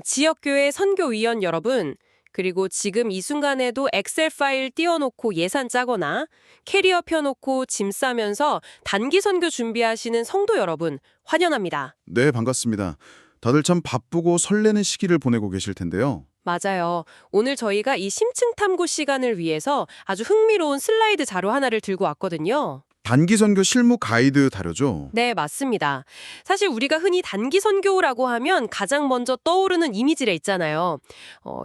지역교회 선교위원 여러분, 그리고 지금 이 순간에도 엑셀 파일 띄워놓고 예산 짜거나 캐리어 펴놓고 짐 싸면서 단기 선교 준비하시는 성도 여러분, 환영합니다. 네, 반갑습니다. 다들 참 바쁘고 설레는 시기를 보내고 계실 텐데요. 맞아요. 오늘 저희가 이 심층 탐구 시간을 위해서 아주 흥미로운 슬라이드 자료 하나를 들고 왔거든요. 단기 선교 실무 가이드 다료죠. 네, 맞습니다. 사실 우리가 흔히 단기 선교라고 하면 가장 먼저 떠오르는 이미지가 있잖아요.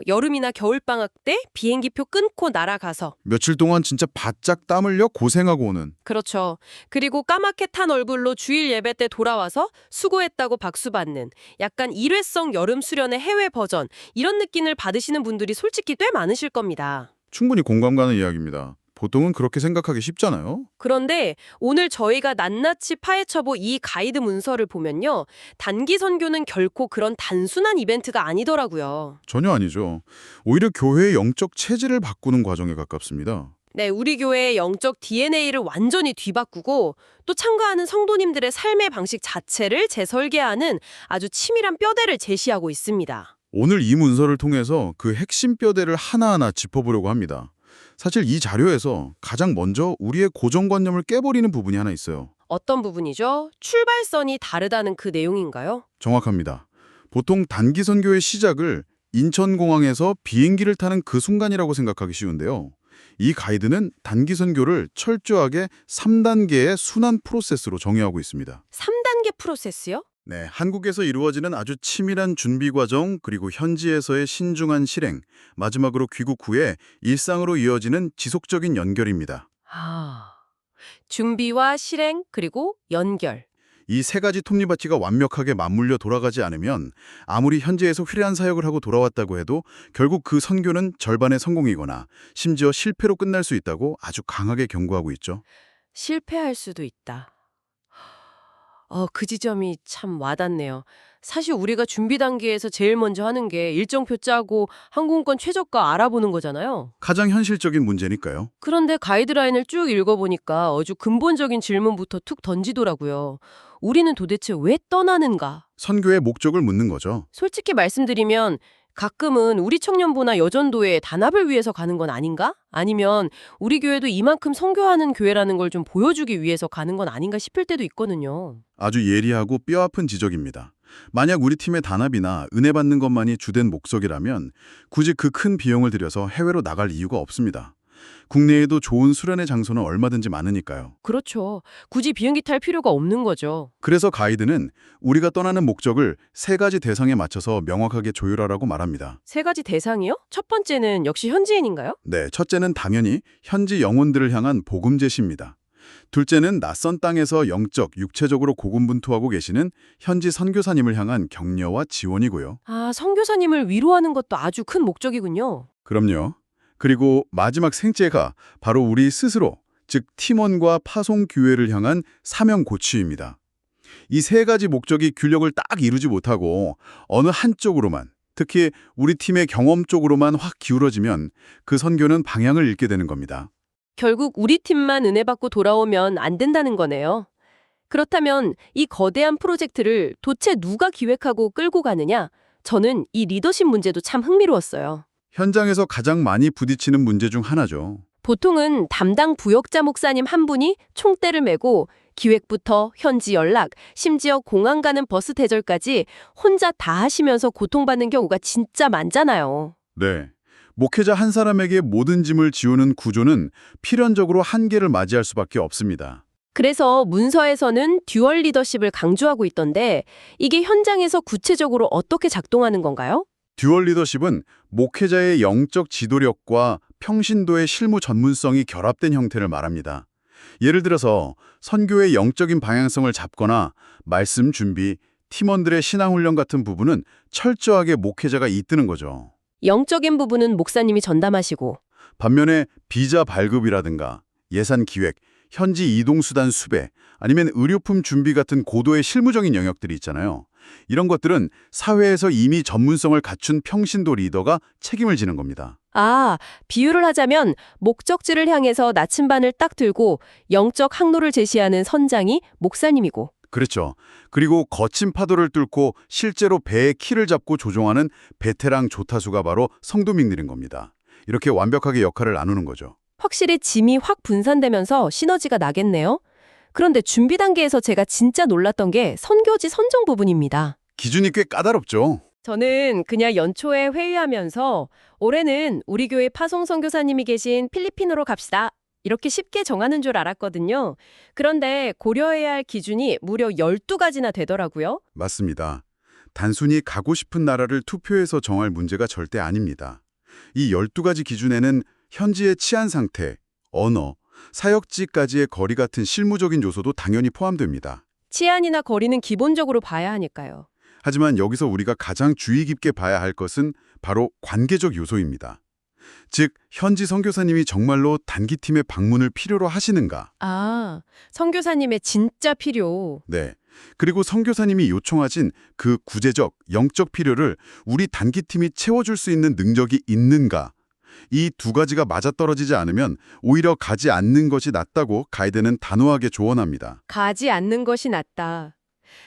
여름이나 겨울방학 때 비행기표 끊고 날아가서. 며칠 동안 진짜 바짝 땀 흘려 고생하고 오는. 그렇죠. 그리고 까맣게 탄 얼굴로 주일 예배 때 돌아와서 수고했다고 박수받는 약간 일회성 여름 수련의 해외 버전, 이런 느낌을 받으시는 분들이 솔직히 꽤 많으실 겁니다. 충분히 공감 가는 이야기입니다. 보통은 그렇게 생각하기 쉽잖아요. 그런데 오늘 저희가 낱낱이 파헤쳐볼 이 가이드 문서를 보면요. 단기 선교는 결코 그런 단순한 이벤트가 아니더라고요. 전혀 아니죠. 오히려 교회의 영적 체질을 바꾸는 과정에 가깝습니다. 네, 우리 교회의 영적 DNA를 완전히 뒤바꾸고 또 참가하는 성도님들의 삶의 방식 자체를 재설계하는 아주 치밀한 뼈대를 제시하고 있습니다. 오늘 이 문서를 통해서 그 핵심 뼈대를 하나하나 짚어보려고 합니다. 사실 이 자료에서 가장 먼저 우리의 고정관념을 깨버리는 부분이 하나 있어요. 어떤 부분이죠? 출발선이 다르다는 그 내용인가요? 정확합니다. 보통 단기 선교의 시작을 인천공항에서 비행기를 타는 그 순간이라고 생각하기 쉬운데요. 이 가이드는 단기 선교를 철저하게 3단계의 순환 프로세스로 정의하고 있습니다. 3단계 프로세스요? 네, 한국에서 이루어지는 아주 치밀한 준비 과정, 그리고 현지에서의 신중한 실행, 마지막으로 귀국 후에 일상으로 이어지는 지속적인 연결입니다. 아, 준비와 실행 그리고 연결. 이 세 가지 톱니바퀴가 완벽하게 맞물려 돌아가지 않으면 아무리 현지에서 화려한 사역을 하고 돌아왔다고 해도 결국 그 선교는 절반의 성공이거나 심지어 실패로 끝날 수 있다고 아주 강하게 경고하고 있죠. 실패할 수도 있다. 그 지점이 참 와닿네요. 사실 우리가 준비 단계에서 제일 먼저 하는 게 일정표 짜고 항공권 최저가 알아보는 거잖아요. 가장 현실적인 문제니까요. 그런데 가이드라인을 쭉 읽어보니까 아주 근본적인 질문부터 툭 던지더라고요. 우리는 도대체 왜 떠나는가? 선교의 목적을 묻는 거죠. 솔직히 말씀드리면 가끔은 우리 청년부나 여전도의 단합을 위해서 가는 건 아닌가? 아니면 우리 교회도 이만큼 선교하는 교회라는 걸 좀 보여주기 위해서 가는 건 아닌가 싶을 때도 있거든요. 아주 예리하고 뼈아픈 지적입니다. 만약 우리 팀의 단합이나 은혜 받는 것만이 주된 목적이라면 굳이 그 큰 비용을 들여서 해외로 나갈 이유가 없습니다. 국내에도 좋은 수련의 장소는 얼마든지 많으니까요. 그렇죠. 굳이 비행기 탈 필요가 없는 거죠. 그래서 가이드는 우리가 떠나는 목적을 세 가지 대상에 맞춰서 명확하게 조율하라고 말합니다. 세 가지 대상이요? 첫 번째는 역시 현지인인가요? 네, 첫째는 당연히 현지 영혼들을 향한 복음 제시입니다. 둘째는 낯선 땅에서 영적, 육체적으로 고군분투하고 계시는 현지 선교사님을 향한 격려와 지원이고요. 아, 선교사님을 위로하는 것도 아주 큰 목적이군요. 그럼요. 그리고 마지막 생째가 바로 우리 스스로, 즉 팀원과 파송 교회를 향한 사명 고취입니다. 이 세 가지 목적이 균형을 딱 이루지 못하고 어느 한쪽으로만, 특히 우리 팀의 경험 쪽으로만 확 기울어지면 그 선교는 방향을 잃게 되는 겁니다. 결국 우리 팀만 은혜 받고 돌아오면 안 된다는 거네요. 그렇다면 이 거대한 프로젝트를 도대체 누가 기획하고 끌고 가느냐? 저는 이 리더십 문제도 참 흥미로웠어요. 현장에서 가장 많이 부딪히는 문제 중 하나죠. 보통은 담당 부역자 목사님 한 분이 총대를 메고 기획부터 현지 연락, 심지어 공항 가는 버스 대절까지 혼자 다 하시면서 고통받는 경우가 진짜 많잖아요. 네. 목회자 한 사람에게 모든 짐을 지우는 구조는 필연적으로 한계를 맞이할 수밖에 없습니다. 그래서 문서에서는 듀얼 리더십을 강조하고 있던데 이게 현장에서 구체적으로 어떻게 작동하는 건가요? 듀얼 리더십은 목회자의 영적 지도력과 평신도의 실무 전문성이 결합된 형태를 말합니다. 예를 들어서 선교의 영적인 방향성을 잡거나 말씀 준비, 팀원들의 신앙훈련 같은 부분은 철저하게 목회자가 이끄는 거죠. 영적인 부분은 목사님이 전담하시고 반면에 비자 발급이라든가 예산 기획, 현지 이동수단 수배, 아니면 의료품 준비 같은 고도의 실무적인 영역들이 있잖아요. 이런 것들은 사회에서 이미 전문성을 갖춘 평신도 리더가 책임을 지는 겁니다. 아, 비유를 하자면 목적지를 향해서 나침반을 딱 들고 영적 항로를 제시하는 선장이 목사님이고 그렇죠. 그리고 거친 파도를 뚫고 실제로 배의 키를 잡고 조종하는 베테랑 조타수가 바로 성도민들인 겁니다. 이렇게 완벽하게 역할을 나누는 거죠. 확실히 짐이 확 분산되면서 시너지가 나겠네요. 그런데 준비 단계에서 제가 진짜 놀랐던 게 선교지 선정 부분입니다. 기준이 꽤 까다롭죠. 저는 그냥 연초에 회의하면서 올해는 우리 교회 파송 선교사님이 계신 필리핀으로 갑시다. 이렇게 쉽게 정하는 줄 알았거든요. 그런데 고려해야 할 기준이 무려 12가지나 되더라고요. 맞습니다. 단순히 가고 싶은 나라를 투표해서 정할 문제가 절대 아닙니다. 이 12가지 기준에는 현지의 치안 상태, 언어, 사역지까지의 거리 같은 실무적인 요소도 당연히 포함됩니다. 치안이나 거리는 기본적으로 봐야 하니까요. 하지만 여기서 우리가 가장 주의 깊게 봐야 할 것은 바로 관계적 요소입니다. 즉, 현지 선교사님이 정말로 단기팀의 방문을 필요로 하시는가? 아, 선교사님의 진짜 필요. 네. 그리고 선교사님이 요청하신 그 구제적, 영적 필요를 우리 단기팀이 채워줄 수 있는 능력이 있는가? 이 두 가지가 맞아떨어지지 않으면 오히려 가지 않는 것이 낫다고 가이드는 단호하게 조언합니다. 가지 않는 것이 낫다.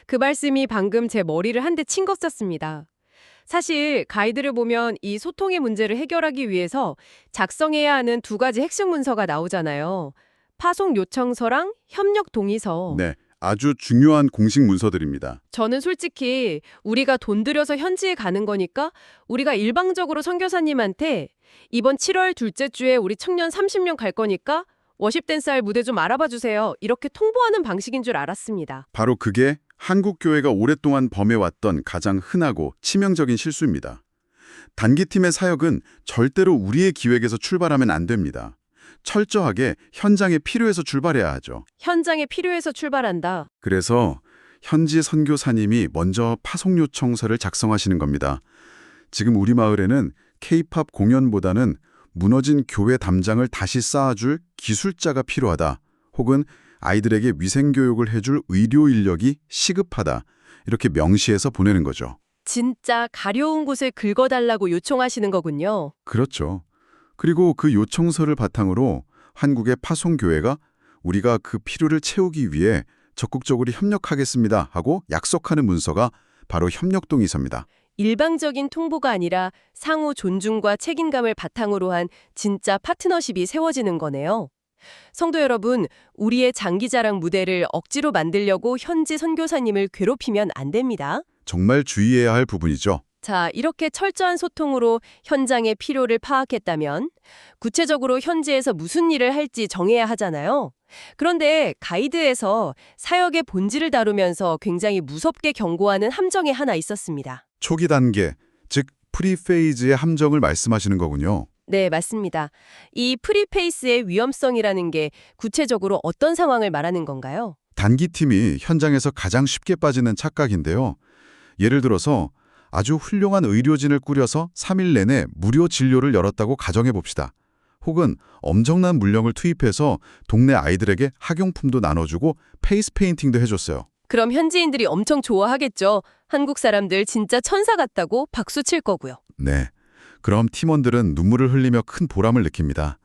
그 말씀이 방금 제 머리를 한 대 친 것 같습니다. 사실 가이드를 보면 이 소통의 문제를 해결하기 위해서 작성해야 하는 2가지 핵심 문서가 나오잖아요. 파송 요청서랑 협력 동의서. 네, 아주 중요한 공식 문서들입니다. 저는 솔직히 우리가 돈 들여서 현지에 가는 거니까 우리가 일방적으로 선교사님한테 이번 7월 둘째 주에 우리 청년 30명 갈 거니까 워십 댄스 할 무대 좀 알아봐 주세요. 이렇게 통보하는 방식인 줄 알았습니다. 바로 그게 한국 교회가 오랫동안 범해왔던 가장 흔하고 치명적인 실수입니다. 단기팀의 사역은 절대로 우리의 기획에서 출발하면 안 됩니다. 철저하게 현장에 필요해서 출발해야 하죠. 현장에 필요해서 출발한다. 그래서 현지 선교사님이 먼저 파송 요청서를 작성하시는 겁니다. 지금 우리 마을에는 K-팝 공연보다는 무너진 교회 담장을 다시 쌓아줄 기술자가 필요하다. 혹은 아이들에게 위생교육을 해줄 의료 인력이 시급하다. 이렇게 명시해서 보내는 거죠. 진짜 가려운 곳을 긁어달라고 요청하시는 거군요. 그렇죠. 그리고 그 요청서를 바탕으로 한국의 파송교회가 우리가 그 필요를 채우기 위해 적극적으로 협력하겠습니다 하고 약속하는 문서가 바로 협력동의서입니다. 일방적인 통보가 아니라 상호 존중과 책임감을 바탕으로 한 진짜 파트너십이 세워지는 거네요. 성도 여러분, 우리의 장기자랑 무대를 억지로 만들려고 현지 선교사님을 괴롭히면 안 됩니다. 정말 주의해야 할 부분이죠. 자, 이렇게 철저한 소통으로 현장의 필요를 파악했다면 구체적으로 현지에서 무슨 일을 할지 정해야 하잖아요. 그런데 가이드에서 사역의 본질을 다루면서 굉장히 무섭게 경고하는 함정이 하나 있었습니다. 초기 단계, 즉 프리페이즈의 함정을 말씀하시는 거군요. 네, 맞습니다. 이 프리페이스의 위험성이라는 게 구체적으로 어떤 상황을 말하는 건가요? 단기팀이 현장에서 가장 쉽게 빠지는 착각인데요. 예를 들어서 아주 훌륭한 의료진을 꾸려서 3일 내내 무료 진료를 열었다고 가정해 봅시다. 혹은 엄청난 물량을 투입해서 동네 아이들에게 학용품도 나눠주고 페이스 페인팅도 해줬어요. 그럼 현지인들이 엄청 좋아하겠죠. 한국 사람들 진짜 천사 같다고 박수 칠 거고요. 네. 그럼 팀원들은 눈물을 흘리며 큰 보람을 느낍니다.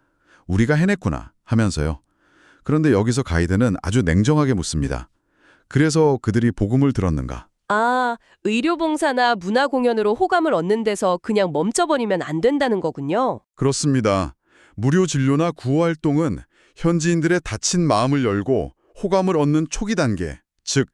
우리가 해냈구나 하면서요. 그런데 여기서 가이드는 아주 냉정하게 묻습니다. 그래서 그들이 복음을 들었는가? 아, 의료봉사나 문화공연으로 호감을 얻는 데서 그냥 멈춰버리면 안 된다는 거군요. 그렇습니다. 무료 진료나 구호활동은 현지인들의 다친 마음을 열고 호감을 얻는 초기 단계, 즉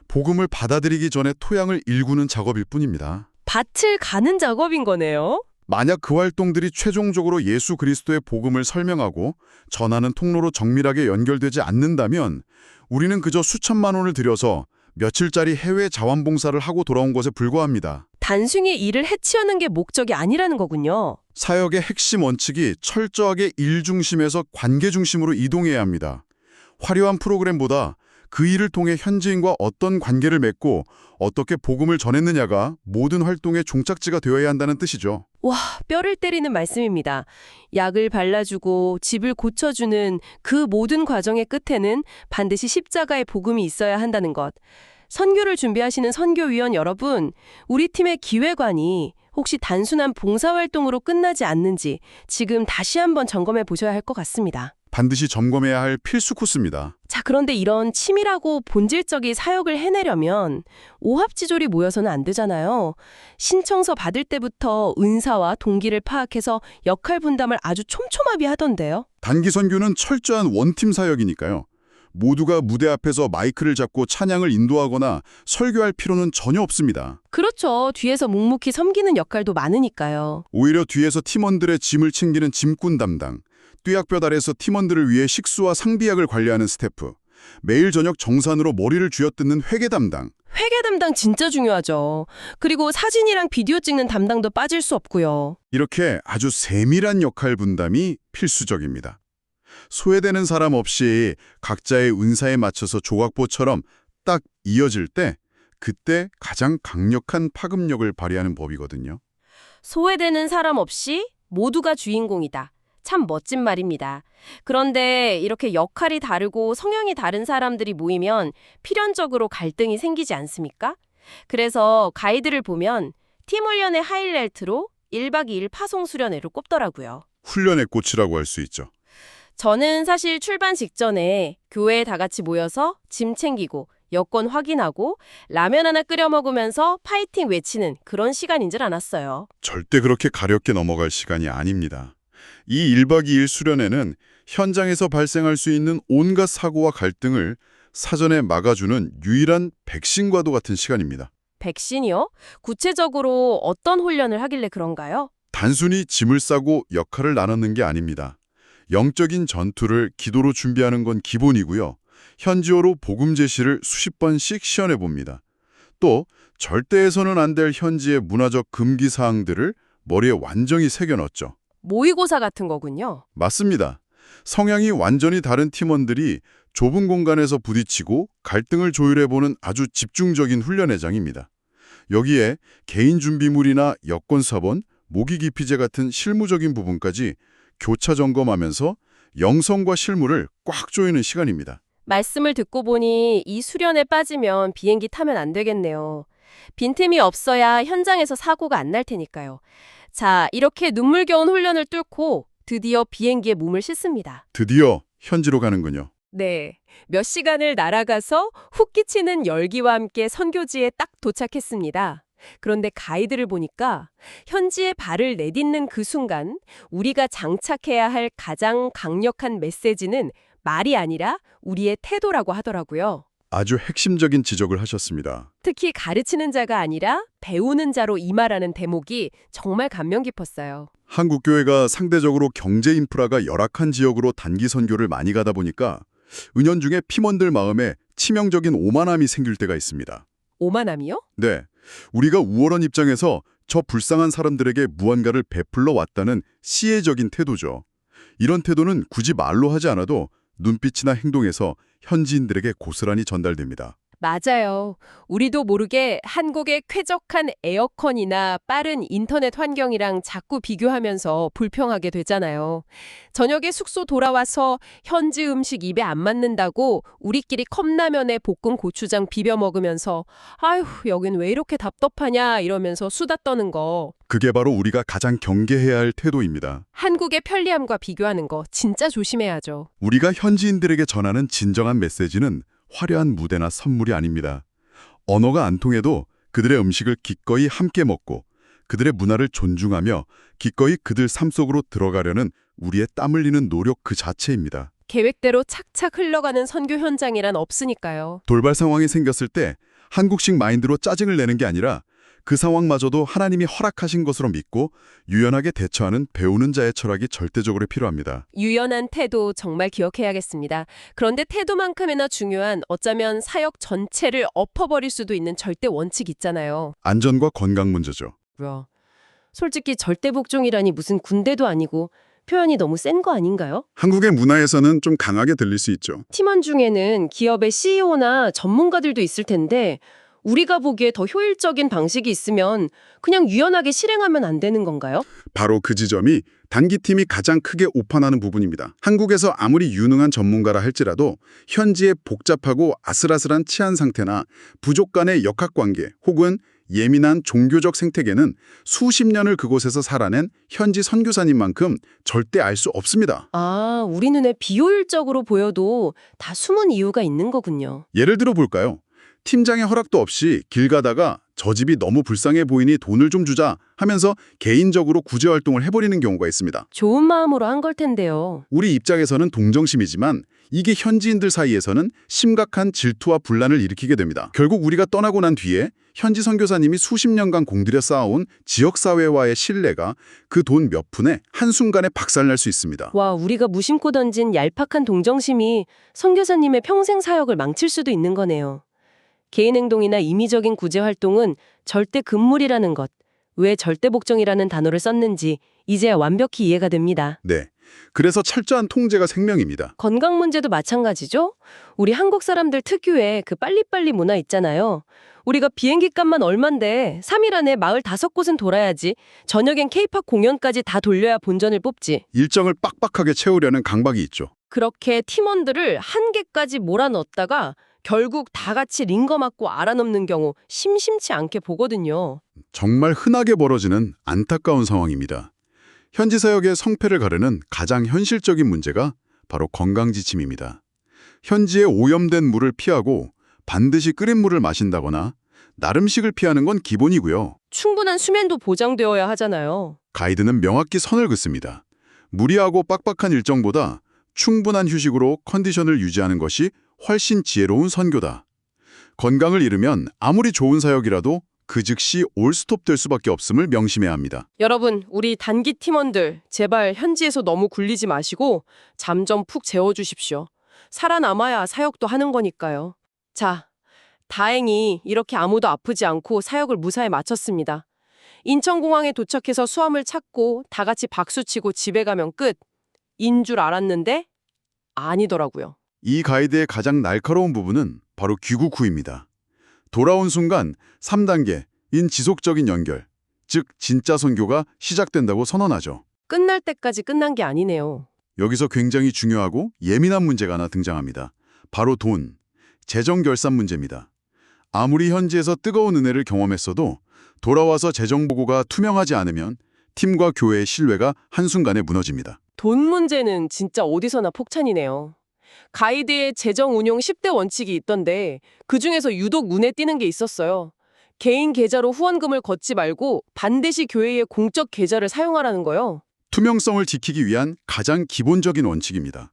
복음을 받아들이기 전에 토양을 일구는 작업일 뿐입니다. 밭을 가는 작업인 거네요. 만약 그 활동들이 최종적으로 예수 그리스도의 복음을 설명하고 전하는 통로로 정밀하게 연결되지 않는다면 우리는 그저 수천만 원을 들여서 며칠짜리 해외 자원봉사를 하고 돌아온 것에 불과합니다. 단순히 일을 해치우는 게 목적이 아니라는 거군요. 사역의 핵심 원칙이 철저하게 일 중심에서 관계 중심으로 이동해야 합니다. 화려한 프로그램보다 그 일을 통해 현지인과 어떤 관계를 맺고 어떻게 복음을 전했느냐가 모든 활동의 종착지가 되어야 한다는 뜻이죠. 와, 뼈를 때리는 말씀입니다. 약을 발라주고 집을 고쳐주는 그 모든 과정의 끝에는 반드시 십자가의 복음이 있어야 한다는 것. 선교를 준비하시는 선교위원 여러분, 우리 팀의 기획안이 혹시 단순한 봉사활동으로 끝나지 않는지 지금 다시 한번 점검해 보셔야 할 것 같습니다. 반드시 점검해야 할 필수 코스입니다. 자, 그런데 이런 치밀하고 본질적인 사역을 해내려면 오합지졸이 모여서는 안 되잖아요. 신청서 받을 때부터 은사와 동기를 파악해서 역할 분담을 아주 촘촘하게 하던데요. 단기 선교는 철저한 원팀 사역이니까요. 모두가 무대 앞에서 마이크를 잡고 찬양을 인도하거나 설교할 필요는 전혀 없습니다. 그렇죠. 뒤에서 묵묵히 섬기는 역할도 많으니까요. 오히려 뒤에서 팀원들의 짐을 챙기는 짐꾼 담당, 뙤약볕 아래서 팀원들을 위해 식수와 상비약을 관리하는 스태프, 매일 저녁 정산으로 머리를 쥐어뜯는 회계 담당. 회계 담당 진짜 중요하죠. 그리고 사진이랑 비디오 찍는 담당도 빠질 수 없고요. 이렇게 아주 세밀한 역할 분담이 필수적입니다. 소외되는 사람 없이 각자의 은사에 맞춰서 조각보처럼 딱 이어질 때 그때 가장 강력한 파급력을 발휘하는 법이거든요. 소외되는 사람 없이 모두가 주인공이다. 참 멋진 말입니다. 그런데 이렇게 역할이 다르고 성향이 다른 사람들이 모이면 필연적으로 갈등이 생기지 않습니까? 그래서 가이드를 보면 팀 훈련의 하이라이트로 1박 2일 파송 수련회를 꼽더라고요. 훈련의 꽃이라고 할 수 있죠. 저는 사실 출반 직전에 교회에 다 같이 모여서 짐 챙기고 여권 확인하고 라면 하나 끓여 먹으면서 파이팅 외치는 그런 시간인 줄 알았어요. 절대 그렇게 가볍게 넘어갈 시간이 아닙니다. 이 1박 2일 수련회는 현장에서 발생할 수 있는 온갖 사고와 갈등을 사전에 막아주는 유일한 백신과도 같은 시간입니다. 백신이요? 구체적으로 어떤 훈련을 하길래 그런가요? 단순히 짐을 싸고 역할을 나누는 게 아닙니다. 영적인 전투를 기도로 준비하는 건 기본이고요. 현지어로 복음 제시를 수십 번씩 시연해 봅니다. 또 절대 해서는 안 될 현지의 문화적 금기 사항들을 머리에 완전히 새겨 넣었죠. 모의고사 같은 거군요. 맞습니다. 성향이 완전히 다른 팀원들이 좁은 공간에서 부딪히고 갈등을 조율해보는 아주 집중적인 훈련회장입니다. 여기에 개인 준비물이나 여권 사본, 모기 기피제 같은 실무적인 부분까지 교차 점검하면서 영성과 실무를 꽉 조이는 시간입니다. 말씀을 듣고 보니 이 수련에 빠지면 비행기 타면 안 되겠네요. 빈틈이 없어야 현장에서 사고가 안 날 테니까요. 자, 이렇게 눈물겨운 훈련을 뚫고 드디어 비행기에 몸을 싣습니다. 드디어 현지로 가는군요. 네, 몇 시간을 날아가서 훅 끼치는 열기와 함께 선교지에 딱 도착했습니다. 그런데 가이드를 보니까 현지에 발을 내딛는 그 순간 우리가 장착해야 할 가장 강력한 메시지는 말이 아니라 우리의 태도라고 하더라고요. 아주 핵심적인 지적을 하셨습니다. 특히 가르치는 자가 아니라 배우는 자로 임하라는 대목이 정말 감명 깊었어요. 한국 교회가 상대적으로 경제 인프라가 열악한 지역으로 단기 선교를 많이 가다 보니까 은연중에 팀원들 마음에 치명적인 오만함이 생길 때가 있습니다. 오만함이요? 네, 우리가 우월한 입장에서 저 불쌍한 사람들에게 무언가를 베풀러 왔다는 시혜적인 태도죠. 이런 태도는 굳이 말로 하지 않아도 눈빛이나 행동에서 현지인들에게 고스란히 전달됩니다. 맞아요. 우리도 모르게 한국의 쾌적한 에어컨이나 빠른 인터넷 환경이랑 자꾸 비교하면서 불평하게 되잖아요. 저녁에 숙소 돌아와서 현지 음식 입에 안 맞는다고 우리끼리 컵라면에 볶은 고추장 비벼 먹으면서 아휴, 여긴 왜 이렇게 답답하냐 이러면서 수다 떠는 거. 그게 바로 우리가 가장 경계해야 할 태도입니다. 한국의 편리함과 비교하는 거 진짜 조심해야죠. 우리가 현지인들에게 전하는 진정한 메시지는 화려한 무대나 선물이 아닙니다. 언어가 안 통해도 그들의 음식을 기꺼이 함께 먹고 그들의 문화를 존중하며 기꺼이 그들 삶 속으로 들어가려는 우리의 땀 흘리는 노력 그 자체입니다. 계획대로 착착 흘러가는 선교 현장이란 없으니까요. 돌발 상황이 생겼을 때 한국식 마인드로 짜증을 내는 게 아니라 그 상황마저도 하나님이 허락하신 것으로 믿고 유연하게 대처하는 배우는 자의 철학이 절대적으로 필요합니다. 유연한 태도 정말 기억해야겠습니다. 그런데 태도만큼이나 중요한 어쩌면 사역 전체를 엎어버릴 수도 있는 절대 원칙 있잖아요. 안전과 건강 문제죠. 뭐야. 솔직히 절대 복종이라니 무슨 군대도 아니고 표현이 너무 센 거 아닌가요? 한국의 문화에서는 좀 강하게 들릴 수 있죠. 팀원 중에는 기업의 CEO나 전문가들도 있을 텐데 우리가 보기에 더 효율적인 방식이 있으면 그냥 유연하게 실행하면 안 되는 건가요? 바로 그 지점이 단기팀이 가장 크게 오판하는 부분입니다. 한국에서 아무리 유능한 전문가라 할지라도 현지의 복잡하고 아슬아슬한 치안 상태나 부족 간의 역학관계 혹은 예민한 종교적 생태계는 수십 년을 그곳에서 살아낸 현지 선교사님만큼 절대 알 수 없습니다. 아, 우리 눈에 비효율적으로 보여도 다 숨은 이유가 있는 거군요. 예를 들어 볼까요? 팀장의 허락도 없이 길 가다가 저 집이 너무 불쌍해 보이니 돈을 좀 주자 하면서 개인적으로 구제 활동을 해버리는 경우가 있습니다. 좋은 마음으로 한 걸 텐데요. 우리 입장에서는 동정심이지만 이게 현지인들 사이에서는 심각한 질투와 분란을 일으키게 됩니다. 결국 우리가 떠나고 난 뒤에 현지 선교사님이 수십 년간 공들여 쌓아온 지역사회와의 신뢰가 그 돈 몇 푼에 한순간에 박살날 수 있습니다. 와, 우리가 무심코 던진 얄팍한 동정심이 선교사님의 평생 사역을 망칠 수도 있는 거네요. 개인 행동이나 임의적인 구제 활동은 절대 금물이라는 것, 왜 절대복종이라는 단어를 썼는지 이제야 완벽히 이해가 됩니다. 네. 그래서 철저한 통제가 생명입니다. 건강 문제도 마찬가지죠? 우리 한국 사람들 특유의 그 빨리빨리 문화 있잖아요. 우리가 비행기 값만 얼만데 3일 안에 마을 5곳은 돌아야지. 저녁엔 케이팝 공연까지 다 돌려야 본전을 뽑지. 일정을 빡빡하게 채우려는 강박이 있죠. 그렇게 팀원들을 한계까지 몰아넣었다가 결국 다 같이 링거 맞고 알아넘는 경우 심심치 않게 보거든요. 정말 흔하게 벌어지는 안타까운 상황입니다. 현지 사역의 성패를 가르는 가장 현실적인 문제가 바로 건강지침입니다. 현지의 오염된 물을 피하고 반드시 끓인 물을 마신다거나 나름식을 피하는 건 기본이고요. 충분한 수면도 보장되어야 하잖아요. 가이드는 명확히 선을 긋습니다. 무리하고 빡빡한 일정보다 충분한 휴식으로 컨디션을 유지하는 것이 훨씬 지혜로운 선교다. 건강을 잃으면 아무리 좋은 사역이라도 그 즉시 올스톱될 수밖에 없음을 명심해야 합니다. 여러분, 우리 단기 팀원들 제발 현지에서 너무 굴리지 마시고 잠 좀 푹 재워주십시오. 살아남아야 사역도 하는 거니까요. 자, 다행히 이렇게 아무도 아프지 않고 사역을 무사히 마쳤습니다. 인천공항에 도착해서 수함을 찾고 다 같이 박수치고 집에 가면 끝인 줄 알았는데 아니더라고요. 이 가이드의 가장 날카로운 부분은 바로 귀국 후입니다. 돌아온 순간 3단계인 지속적인 연결, 즉 진짜 선교가 시작된다고 선언하죠. 끝날 때까지 끝난 게 아니네요. 여기서 굉장히 중요하고 예민한 문제가 하나 등장합니다. 바로 돈, 재정 결산 문제입니다. 아무리 현지에서 뜨거운 은혜를 경험했어도 돌아와서 재정 보고가 투명하지 않으면 팀과 교회의 신뢰가 한순간에 무너집니다. 돈 문제는 진짜 어디서나 폭탄이네요. 가이드의 재정 운용 10대 원칙이 있던데 그중에서 유독 눈에 띄는 게 있었어요. 개인 계좌로 후원금을 걷지 말고 반드시 교회의 공적 계좌를 사용하라는 거요. 투명성을 지키기 위한 가장 기본적인 원칙입니다.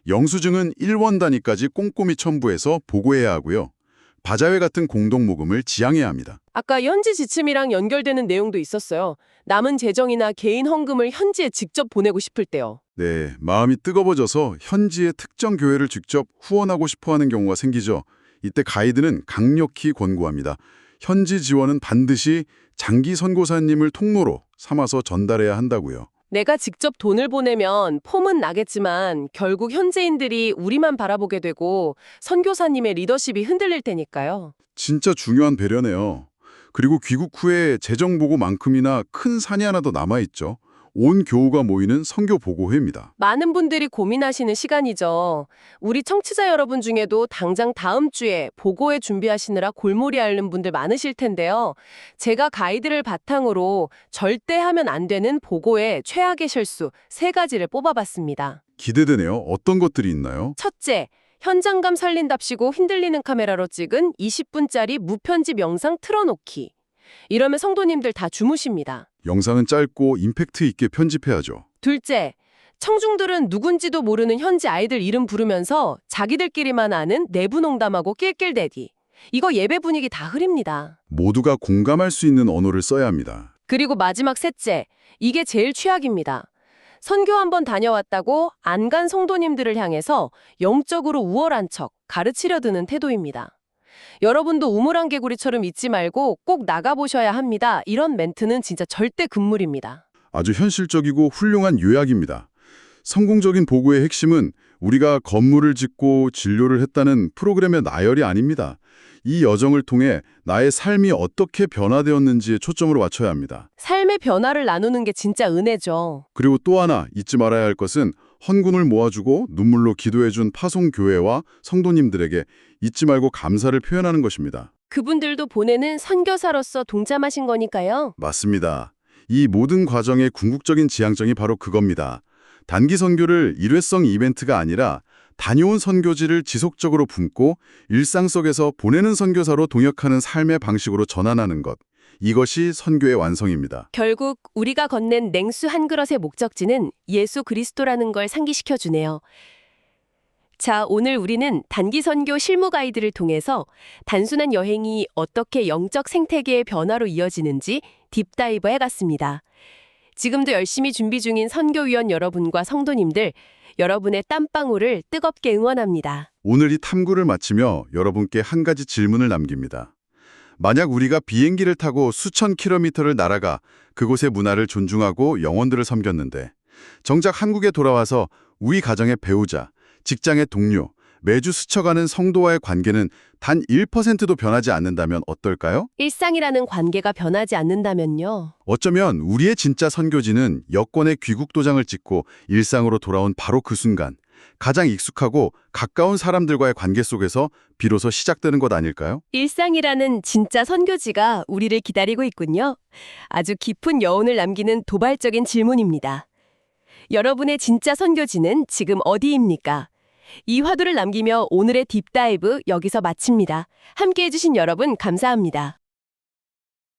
영수증은 1원 단위까지 꼼꼼히 첨부해서 보고해야 하고요. 바자회 같은 공동모금을 지양해야 합니다. 아까 현지 지침이랑 연결되는 내용도 있었어요. 남은 재정이나 개인 헌금을 현지에 직접 보내고 싶을 때요. 네, 마음이 뜨거워져서 현지의 특정 교회를 직접 후원하고 싶어하는 경우가 생기죠. 이때 가이드는 강력히 권고합니다. 현지 지원은 반드시 장기 선교사님을 통로로 삼아서 전달해야 한다고요. 내가 직접 돈을 보내면 폼은 나겠지만 결국 현지인들이 우리만 바라보게 되고 선교사님의 리더십이 흔들릴 테니까요. 진짜 중요한 배려네요. 그리고 귀국 후에 재정 보고만큼이나 큰 산이 하나 더 남아있죠. 온 교우가 모이는 선교 보고회입니다. 많은 분들이 고민하시는 시간이죠. 우리 청취자 여러분 중에도 당장 다음 주에 보고회 준비하시느라 골몰이 앓는 분들 많으실 텐데요. 제가 가이드를 바탕으로 절대 하면 안 되는 보고회 최악의 실수 3가지를 뽑아봤습니다. 기대되네요. 어떤 것들이 있나요? 첫째, 현장감 살린답시고 흔들리는 카메라로 찍은 20분짜리 무편집 영상 틀어놓기. 이러면 성도님들 다 주무십니다. 영상은 짧고 임팩트 있게 편집해야죠. 둘째, 청중들은 누군지도 모르는 현지 아이들 이름 부르면서 자기들끼리만 아는 내부 농담하고 낄낄대기. 이거 예배 분위기 다 흐립니다. 모두가 공감할 수 있는 언어를 써야 합니다. 그리고 마지막 셋째, 이게 제일 최악입니다. 선교 한번 다녀왔다고 안 간 성도님들을 향해서 영적으로 우월한 척 가르치려 드는 태도입니다. 여러분도 우물안 개구리처럼 있지 말고 꼭 나가보셔야 합니다. 이런 멘트는 진짜 절대 금물입니다. 아주 현실적이고 훌륭한 요약입니다. 성공적인 보고의 핵심은 우리가 건물을 짓고 진료를 했다는 프로그램의 나열이 아닙니다. 이 여정을 통해 나의 삶이 어떻게 변화되었는지에 초점으로 맞춰야 합니다. 삶의 변화를 나누는 게 진짜 은혜죠. 그리고 또 하나 잊지 말아야 할 것은 헌금을 모아주고 눈물로 기도해준 파송교회와 성도님들에게 잊지 말고 감사를 표현하는 것입니다. 그분들도 보내는 선교사로서 동참하신 거니까요. 맞습니다. 이 모든 과정의 궁극적인 지향점이 바로 그겁니다. 단기 선교를 일회성 이벤트가 아니라 다녀온 선교지를 지속적으로 품고 일상 속에서 보내는 선교사로 동역하는 삶의 방식으로 전환하는 것. 이것이 선교의 완성입니다. 결국 우리가 건넨 냉수 한 그릇의 목적지는 예수 그리스도라는 걸 상기시켜 주네요. 자, 오늘 우리는 단기 선교 실무 가이드를 통해서 단순한 여행이 어떻게 영적 생태계의 변화로 이어지는지 딥다이브 해갔습니다. 지금도 열심히 준비 중인 선교위원 여러분과 성도님들, 여러분의 땀방울을 뜨겁게 응원합니다. 오늘 이 탐구를 마치며 여러분께 한 가지 질문을 남깁니다. 만약 우리가 비행기를 타고 수천 킬로미터를 날아가 그곳의 문화를 존중하고 영혼들을 섬겼는데 정작 한국에 돌아와서 우리 가정의 배우자, 직장의 동료, 매주 스쳐가는 성도와의 관계는 단 1%도 변하지 않는다면 어떨까요? 일상이라는 관계가 변하지 않는다면요. 어쩌면 우리의 진짜 선교지는 여권의 귀국 도장을 찍고 일상으로 돌아온 바로 그 순간, 가장 익숙하고 가까운 사람들과의 관계 속에서 비로소 시작되는 것 아닐까요? 일상이라는 진짜 선교지가 우리를 기다리고 있군요. 아주 깊은 여운을 남기는 도발적인 질문입니다. 여러분의 진짜 선교지는 지금 어디입니까? 이 화두를 남기며 오늘의 딥다이브 여기서 마칩니다. 함께해 주신 여러분 감사합니다.